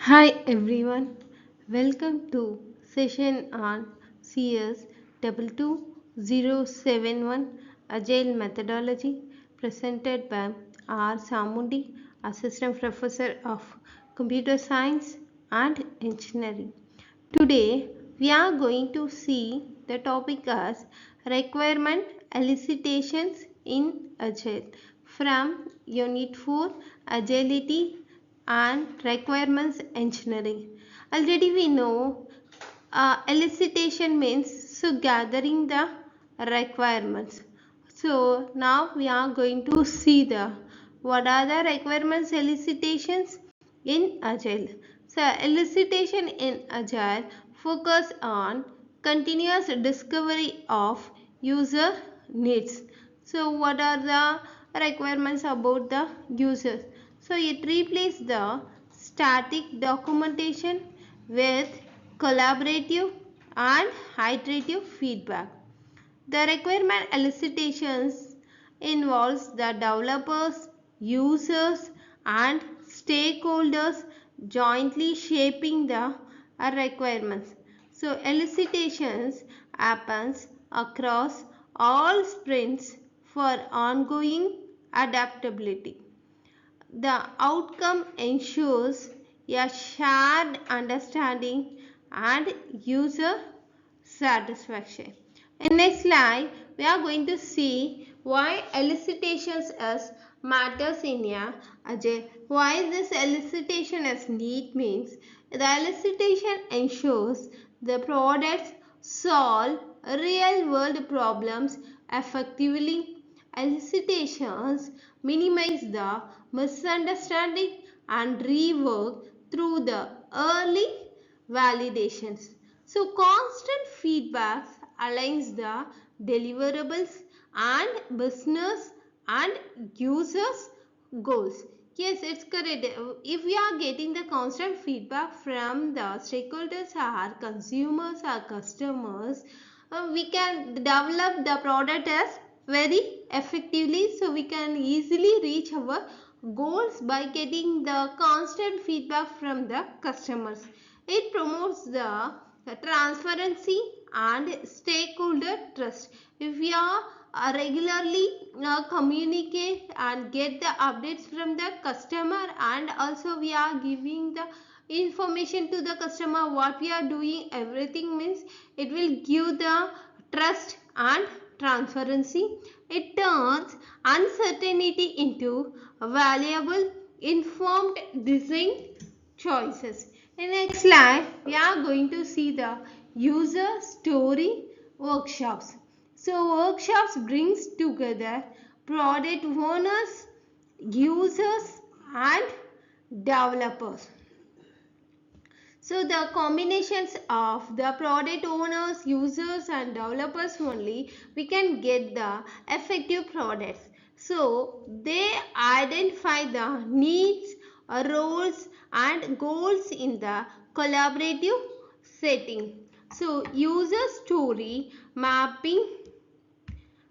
Hi everyone, welcome to session on CS22071 Agile methodology presented by R. Samundi, Assistant Professor of Computer Science and Engineering. Today we are going to see the topic as requirement elicitations in Agile from Unit 4 Agility and Requirements Engineering. Already we know elicitation means gathering the requirements. So now we are going to see the what are the requirements elicitations in Agile. So elicitation in Agile focus on continuous discovery of user needs. So what are the requirements about the users? So it replaces the static documentation with collaborative and iterative feedback. The requirement elicitations involves the developers, users and stakeholders jointly shaping the requirements. So elicitations happens across all sprints for ongoing adaptability. The outcome ensures a shared understanding and user satisfaction. In next slide, we are going to see why elicitations as matters in a Agile. Why this elicitation as need means the elicitation ensures the products solve real world problems effectively. Elicitations minimize the misunderstanding and rework through the early validations. So constant feedback aligns the deliverables and business and users goals. Yes, it's correct. If we are getting the constant feedback from the stakeholders, our consumers, our customers, we can develop the product as very effectively, so we can easily reach our goals by getting the constant feedback from the customers. It promotes the transparency and stakeholder trust. If we are regularly communicate and get the updates from the customer, and also we are giving the information to the customer what we are doing, everything means it will give the trust and transparency. It turns uncertainty into valuable informed design choices. In next slide, we are going to see the user story workshops. So workshops brings together product owners, users and developers. So the combinations of the product owners, users and developers only we can get the effective products. So they identify the needs, roles and goals in the collaborative setting. So user story mapping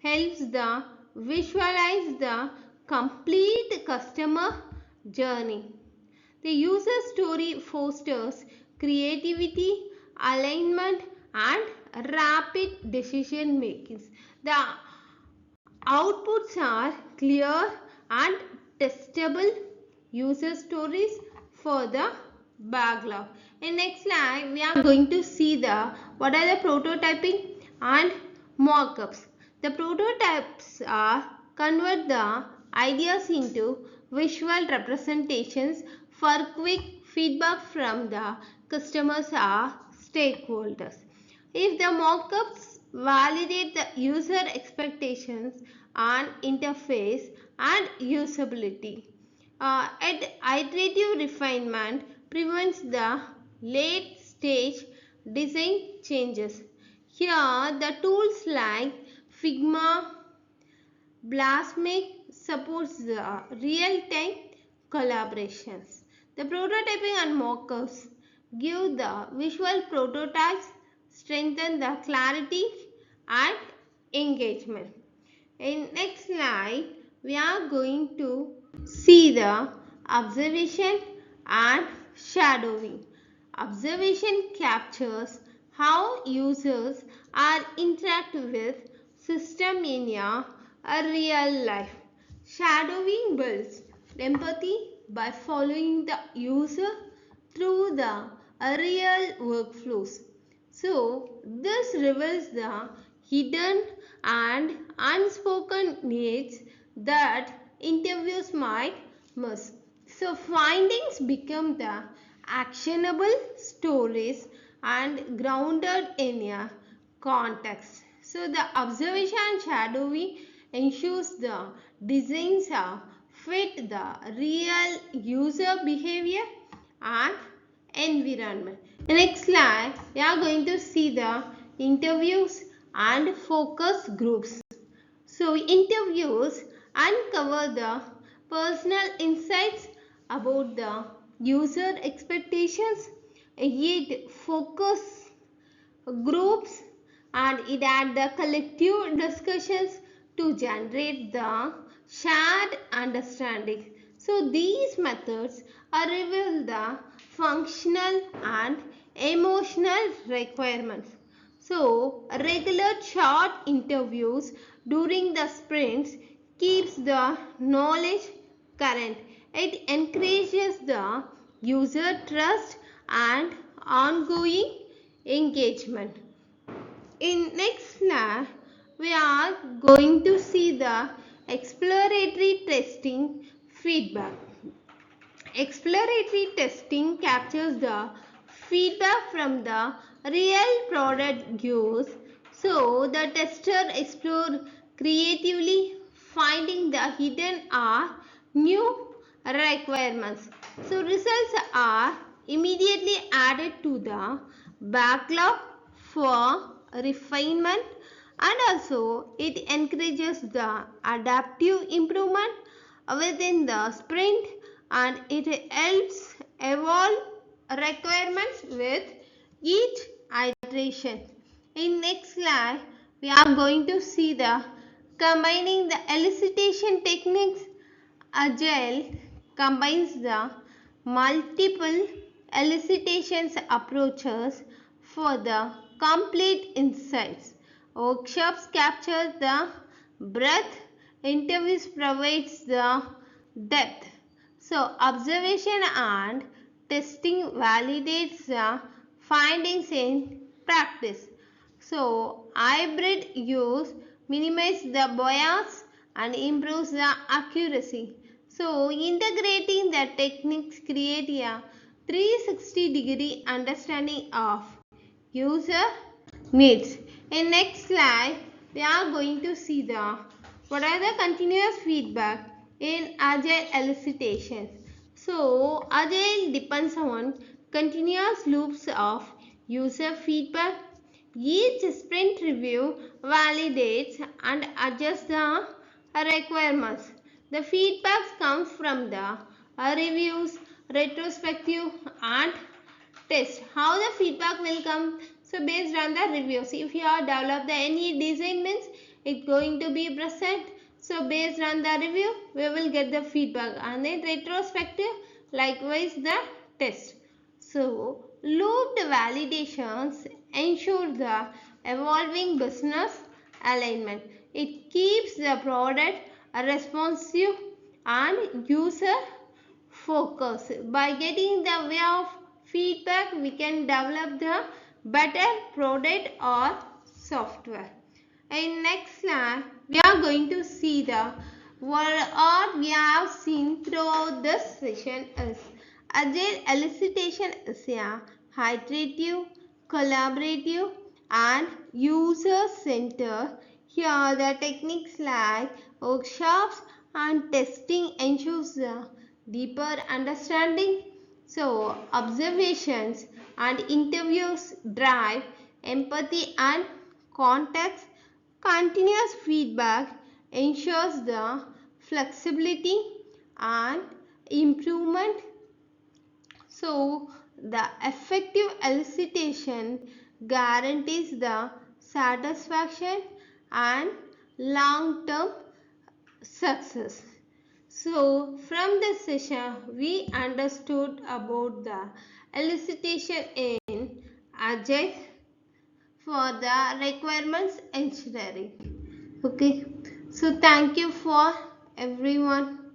helps the visualize the complete customer journey. The user story fosters creativity, alignment, and rapid decision making. The outputs are clear and testable user stories for the backlog. In next slide, we are going to see the what are the prototyping and mockups. The prototypes are convert the ideas into visual representations for quick feedback from the customers or stakeholders. If the mockups validate the user expectations on interface and usability. Iterative refinement prevents the late stage design changes. Here, the tools like Figma, Blastmake supports the real-time collaborations. The prototyping and mockups give the visual prototypes, strengthen the clarity and engagement. In next slide, we are going to see the observation and shadowing. Observation captures how users are interact with system in a real life. Shadowing builds empathy by following the user through the real workflows. So, this reveals the hidden and unspoken needs that interviews might miss. So, findings become the actionable stories and grounded in a context. So, the observation and shadowing ensures the designs fit the real user behavior and environment. In the next slide, we are going to see the interviews and focus groups. So, interviews uncover the personal insights about the user expectations, yet focus groups and it had the collective discussions to generate the shared understanding. So these methods reveal the functional and emotional requirements. So regular short interviews during the sprints keeps the knowledge current. It encourages the user trust and ongoing engagement. In next slide, we are going to see the exploratory testing feedback. Exploratory testing captures the feedback from the real product use. So the tester explore creatively finding the hidden or new requirements. So results are immediately added to the backlog for refinement, and also it encourages the adaptive improvement within the sprint, and it helps evolve requirements with each iteration. In next slide, we are going to see the combining the elicitation techniques. Agile combines the multiple elicitations approaches for the complete insights. Workshops capture the breadth, interviews provides the depth. So observation and testing validates the findings in practice. So hybrid use minimizes the bias and improves the accuracy. So integrating the techniques create a 360-degree understanding of user needs. In next slide, we are going to see the what are the continuous feedback in agile elicitations. So agile depends on continuous loops of user feedback. Each sprint review validates and adjusts the requirements. The feedbacks comes from the reviews, retrospective and test. How the feedback will come? So based on the reviews, if you have developed any design means it's going to be present. So based on the review, we will get the feedback, and then retrospective, likewise the test. So looped validations ensure the evolving business alignment. It keeps the product responsive and user focus. By getting the way of feedback, we can develop the better product or software. In next slide, we are going to see the what we have seen throughout this session is agile elicitation is a iterative, collaborative and user-centered. Here the techniques like workshops and testing ensures the deeper understanding. So observations and interviews drive empathy and context. Continuous feedback ensures the flexibility and improvement. So the effective elicitation guarantees the satisfaction and long-term success. So, from this session, we understood about the elicitation in Agile for the requirements engineering. Okay, so thank you for everyone.